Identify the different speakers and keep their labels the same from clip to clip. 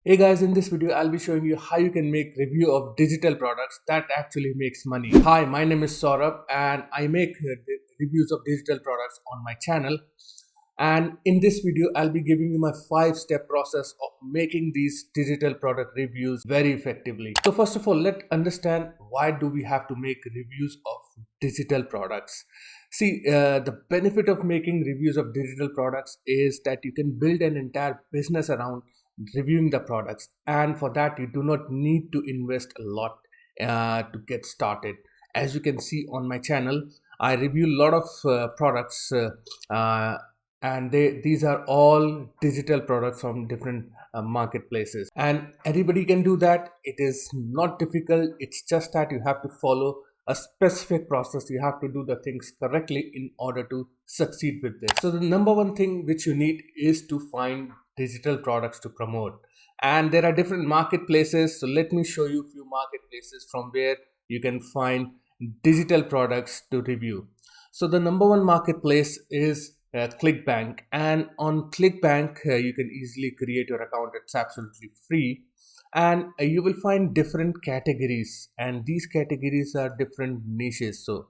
Speaker 1: Hey guys, in this video I'll be showing you how you can make review of digital products that actually makes money. Hi, my name is Saurabh and I make reviews of digital products on my channel. And in this video I'll be giving you my 5-step process of making these digital product reviews very effectively. So first of all, let's understand why do we have to make reviews of digital products. See, the benefit of making reviews of digital products is that you can build an entire business around reviewing the products, and for that you do not need to invest a lot to get started. As you can see on my channel, I review a lot of products, and these are all digital products from different marketplaces, and anybody can do that. It is not difficult, it's just that you have to follow a specific process. You have to do the things correctly in order to succeed with this. So the number one thing which you need is to find digital products to promote, and there are different marketplaces. So let me show you a few marketplaces from where you can find digital products to review. So the number one marketplace is Clickbank, and on Clickbank you can easily create your account. It's absolutely free, and you will find different categories, and these categories are different niches. So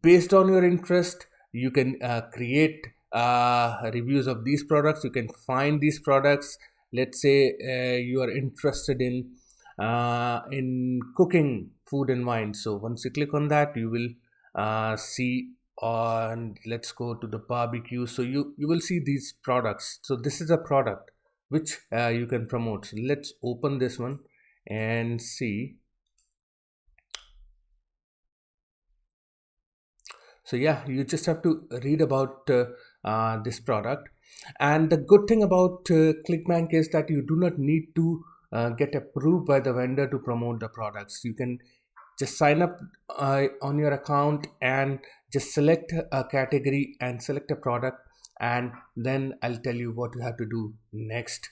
Speaker 1: based on your interest you can create reviews of these products. You can find these products. Let's say you are interested in cooking food and wine. So once you click on that, you will see on, let's go to the barbecue. So you will see these products. So this is a product which you can promote. So let's open this one and see. So yeah, you just have to read about this product. And the good thing about Clickbank is that you do not need to get approved by the vendor to promote the products. You can just sign up on your account and just select a category and select a product, and then I'll tell you what you have to do next.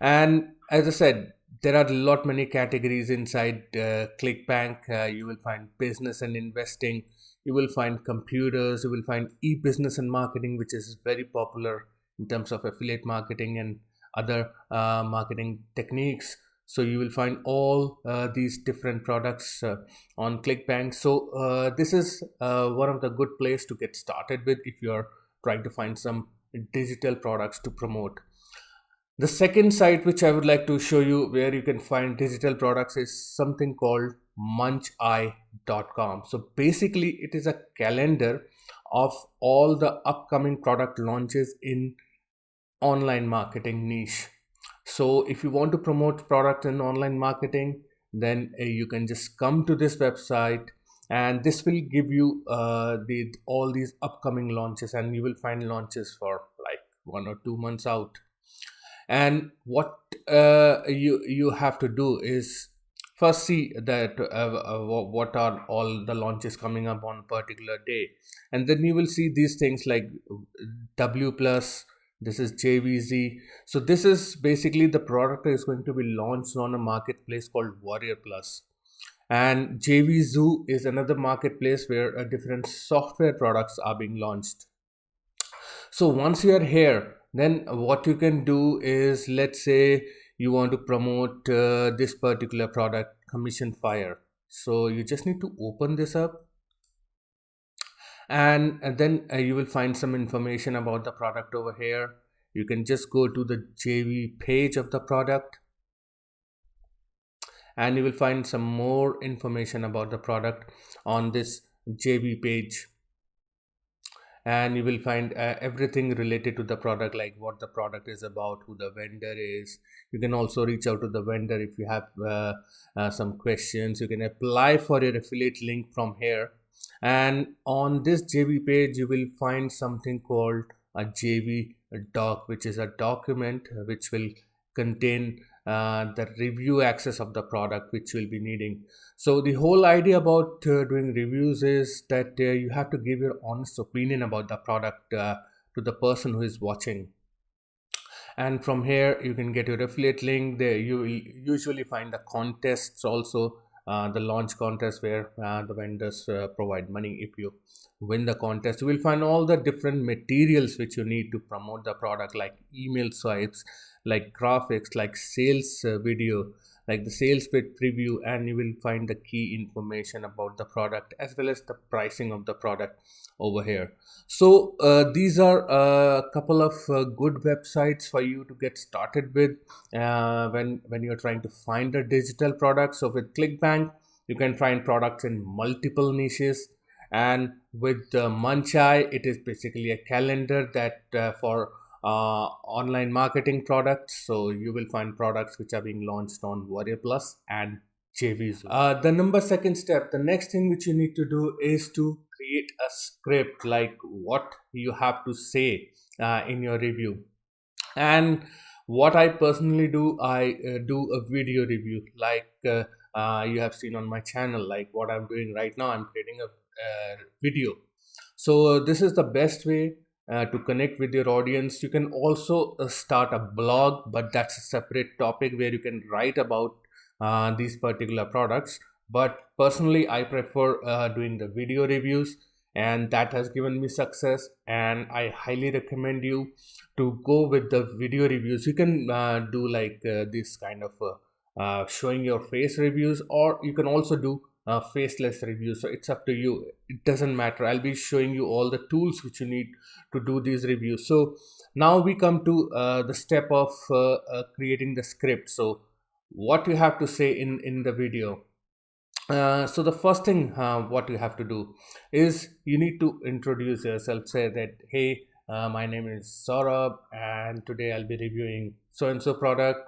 Speaker 1: And as I said, there are a lot many categories inside Clickbank. You will find business and investing, you will find computers, you will find e-business and marketing, which is very popular in terms of affiliate marketing and other marketing techniques. So you will find all these different products on Clickbank. So this is one of the good place to get started with if you are trying to find some digital products to promote. The second site which I would like to show you where you can find digital products is something called muncheye.com. So basically it is a calendar of all the upcoming product launches in online marketing niche. So if you want to promote products in online marketing, then you can just come to this website, and this will give you all these upcoming launches, and you will find launches for like 1 or 2 months out. And what you have to do is first see that what are all the launches coming up on particular day, and then you will see these things like W plus, this is JVZ. So this is basically the product is going to be launched on a marketplace called Warrior Plus, and JVZoo is another marketplace where different software products are being launched. So once you are here, then what you can do is, let's say you want to promote this particular product, Commission Fire. So you just need to open this up, and then you will find some information about the product over here. You can just go to the JV page of the product, and you will find some more information about the product on this JV page, and you will find everything related to the product, like what the product is about, who the vendor is. You can also reach out to the vendor if you have some questions. You can apply for your affiliate link from here, and on this JV page you will find something called a JV doc, which is a document which will contain the review access of the product which you'll be needing. So the whole idea about doing reviews is that you have to give your honest opinion about the product to the person who is watching. And from here you can get your affiliate link. There you will usually find the contests also the launch contest where the vendors provide money. If you win the contest, you will find all the different materials which you need to promote the product, like email swipes, like graphics, like sales video, like the sales bit preview, and you will find the key information about the product as well as the pricing of the product over here. So these are a couple of good websites for you to get started with when you're trying to find a digital product. So with ClickBank, you can find products in multiple niches, and with Munchai, it is basically a calendar that for online marketing products. So you will find products which are being launched on Warrior Plus and JVs. The number second step, the next thing which you need to do is to create a script, like what you have to say in your review. And what I personally do, I do a video review, like you have seen on my channel, like what I'm doing right now. I'm creating a video. So this is the best way to connect with your audience. You can also start a blog, but that's a separate topic where you can write about these particular products. But personally, I prefer doing the video reviews, and that has given me success, and I highly recommend you to go with the video reviews. You can do like this kind of showing your face reviews, or you can also do faceless reviews. So it's up to you, it doesn't matter. I'll be showing you all the tools which you need to do these reviews. So now we come to the step of creating the script. So what you have to say in the video. So the first thing what you have to do is you need to introduce yourself. Say that, hey, my name is Saurabh, and today I'll be reviewing so and so product,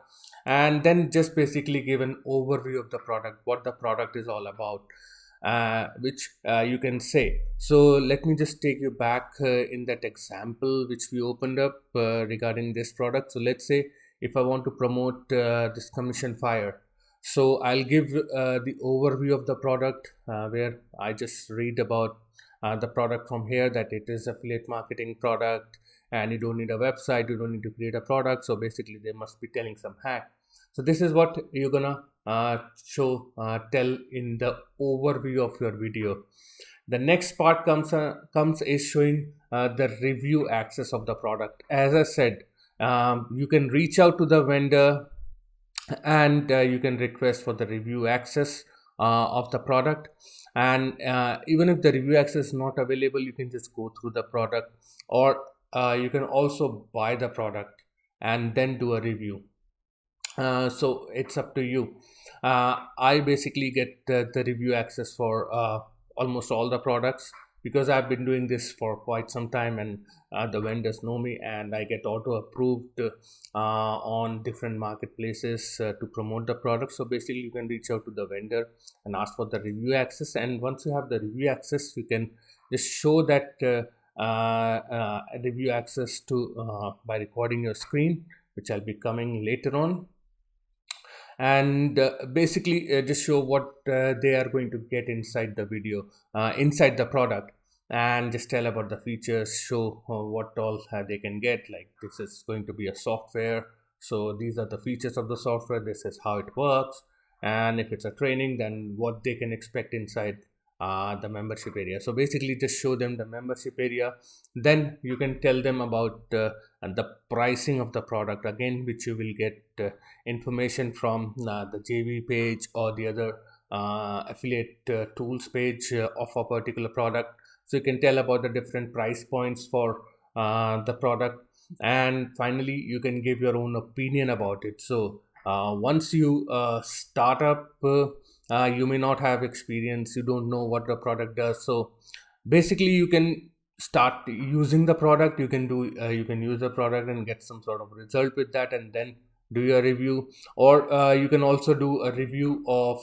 Speaker 1: and then just basically give an overview of the product, what the product is all about, which you can say. So let me just take you back in that example which we opened up regarding this product. So let's say if I want to promote this commission fire, so I'll give the overview of the product where I just read about the product from here, that it is affiliate marketing product, and you don't need a website, you don't need to create a product. So basically they must be telling some hack. So this is what you're gonna tell in the overview of your video. The next part comes is showing the review access of the product. As I said, you can reach out to the vendor, and you can request for the review access of the product. And even if the review access is not available, you can just go through the product, or you can also buy the product and then do a review. So it's up to you. I basically get the review access for almost all the products, because I've been doing this for quite some time, and the vendors know me, and I get auto approved on different marketplaces to promote the product. So basically you can reach out to the vendor and ask for the review access, and once you have the review access, you can just show that review access to by recording your screen, which I'll be coming later on. And basically just show what they are going to get inside the video, inside the product, and just tell about the features, show what all they can get. Like, this is going to be a software, so these are the features of the software, this is how it works, and if it's a training, then what they can expect inside the membership area. So basically just show them the membership area. Then you can tell them about the pricing of the product, again, which you will get information from the JV page or the other affiliate tools page of a particular product. So you can tell about the different price points for the product, and finally you can give your own opinion about it. So once you start up, you may not have experience, you don't know what the product does. So basically you can start using the product, you can do you can use the product and get some sort of result with that, and then do your review. Or you can also do a review of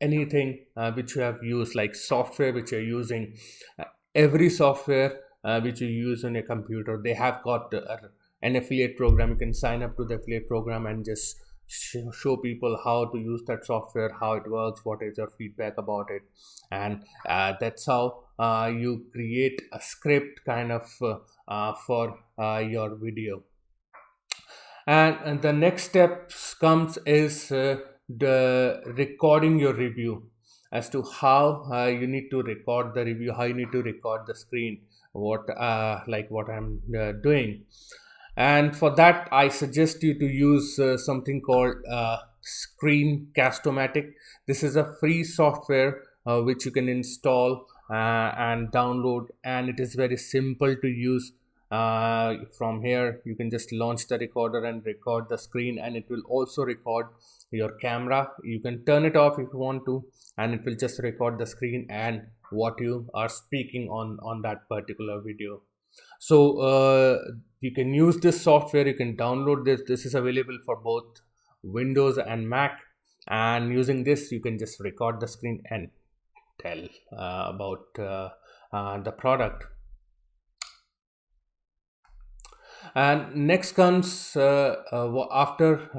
Speaker 1: anything which you have used, like software which you're using. Every software which you use on a computer, they have got an affiliate program. You can sign up to the affiliate program and just show people how to use that software, how it works, what is your feedback about it. And that's how you create a script kind of for your video. And the next steps comes is the recording your review, as to how you need to record the review, how you need to record the screen, what like what I'm doing. And for that, I suggest you to use something called Screencast-O-Matic. This is a free software which you can install and download, and it is very simple to use. From here you can just launch the recorder and record the screen, and it will also record your camera. You can turn it off if you want to, and it will just record the screen and what you are speaking on that particular video. So you can use this software, you can download this is available for both Windows and Mac, and using this you can just record the screen and tell about the product. And next comes after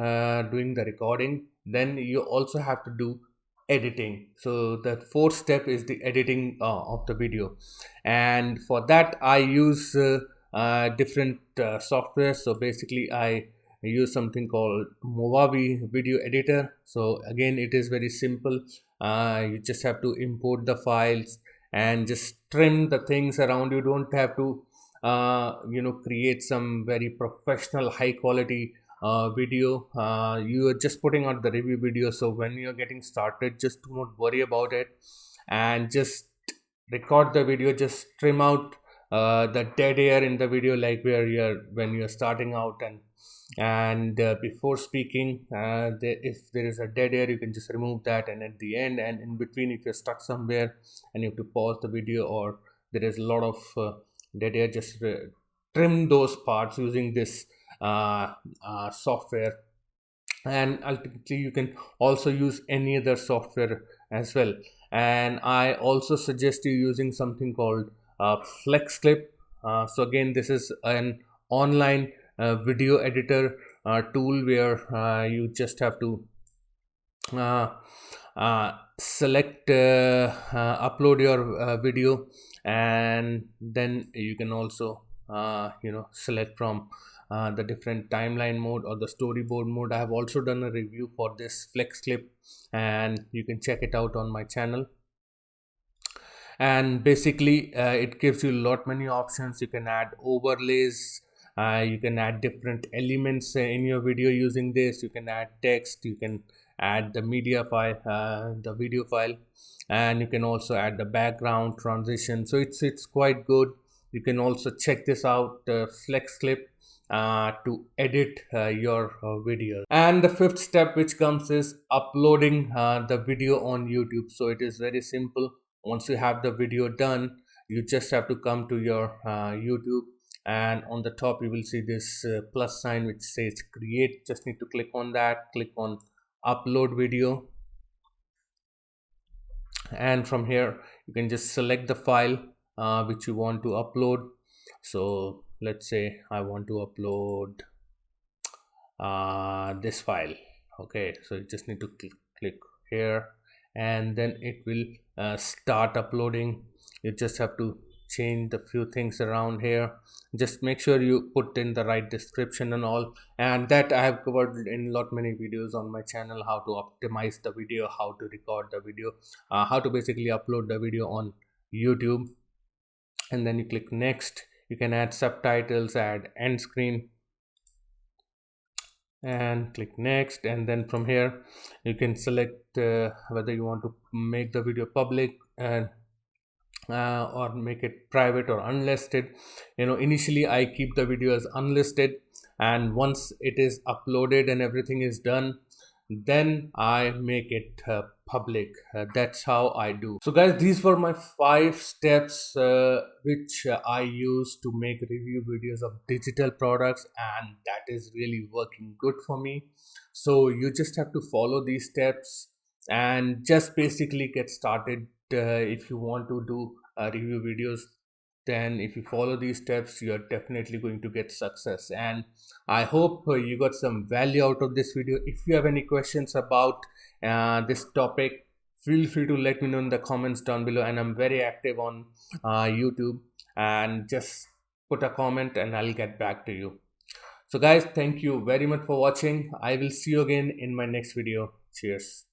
Speaker 1: doing the recording, then you also have to do editing. So the fourth step is the editing of the video, and for that I use different software. So basically I use something called Movavi video editor. So again, it is very simple. You just have to import the files and just trim the things around. You don't have to create some very professional high quality video. You are just putting out the review video, so when you're getting started, just do not worry about it and just record the video. Just trim out the dead air in the video, like where you're when you're starting out, and before speaking, if there is a dead air, you can just remove that, and at the end and in between, if you're stuck somewhere and you have to pause the video, or there is a lot of dead air, just trim those parts using this software. And ultimately you can also use any other software as well, and I also suggest you using something called FlexClip. So again, this is an online video editor tool where you just have to uh, select upload your video, and then you can also select from the different timeline mode or the storyboard mode. I have also done a review for this flex clip, and you can check it out on my channel. And basically it gives you a lot many options. You can add overlays, you can add different elements in your video using this. You can add text, you can add the media file, the video file, and you can also add the background transition. So it's quite good. You can also check this out, flex clip, to edit your video. And the fifth step which comes is uploading the video on YouTube. So it is very simple. Once you have the video done, you just have to come to your YouTube, and on the top you will see this plus sign which says create. Just need to click on that, click on upload video, and from here you can just select the file which you want to upload. So let's say I want to upload this file. Okay, so you just need to click here, and then it will start uploading. You just have to change the few things around here. Just make sure you put in the right description and all, and that I have covered in lot many videos on my channel, how to optimize the video, how to record the video, how to basically upload the video on YouTube. And then you click next. You can add subtitles, add end screen, and click next. And then from here you can select whether you want to make the video public and or make it private or unlisted. Initially I keep the video as unlisted, and once it is uploaded and everything is done, then I make it public. That's how I do. So guys, these were my 5 steps which I use to make review videos of digital products, and that is really working good for me. So you just have to follow these steps and just basically get started. If you want to do review videos, then if you follow these steps, you are definitely going to get success. And I hope you got some value out of this video. If you have any questions about this topic, feel free to let me know in the comments down below, and I'm very active on YouTube, and just put a comment and I'll get back to you. So guys, thank you very much for watching. I will see you again in my next video. Cheers.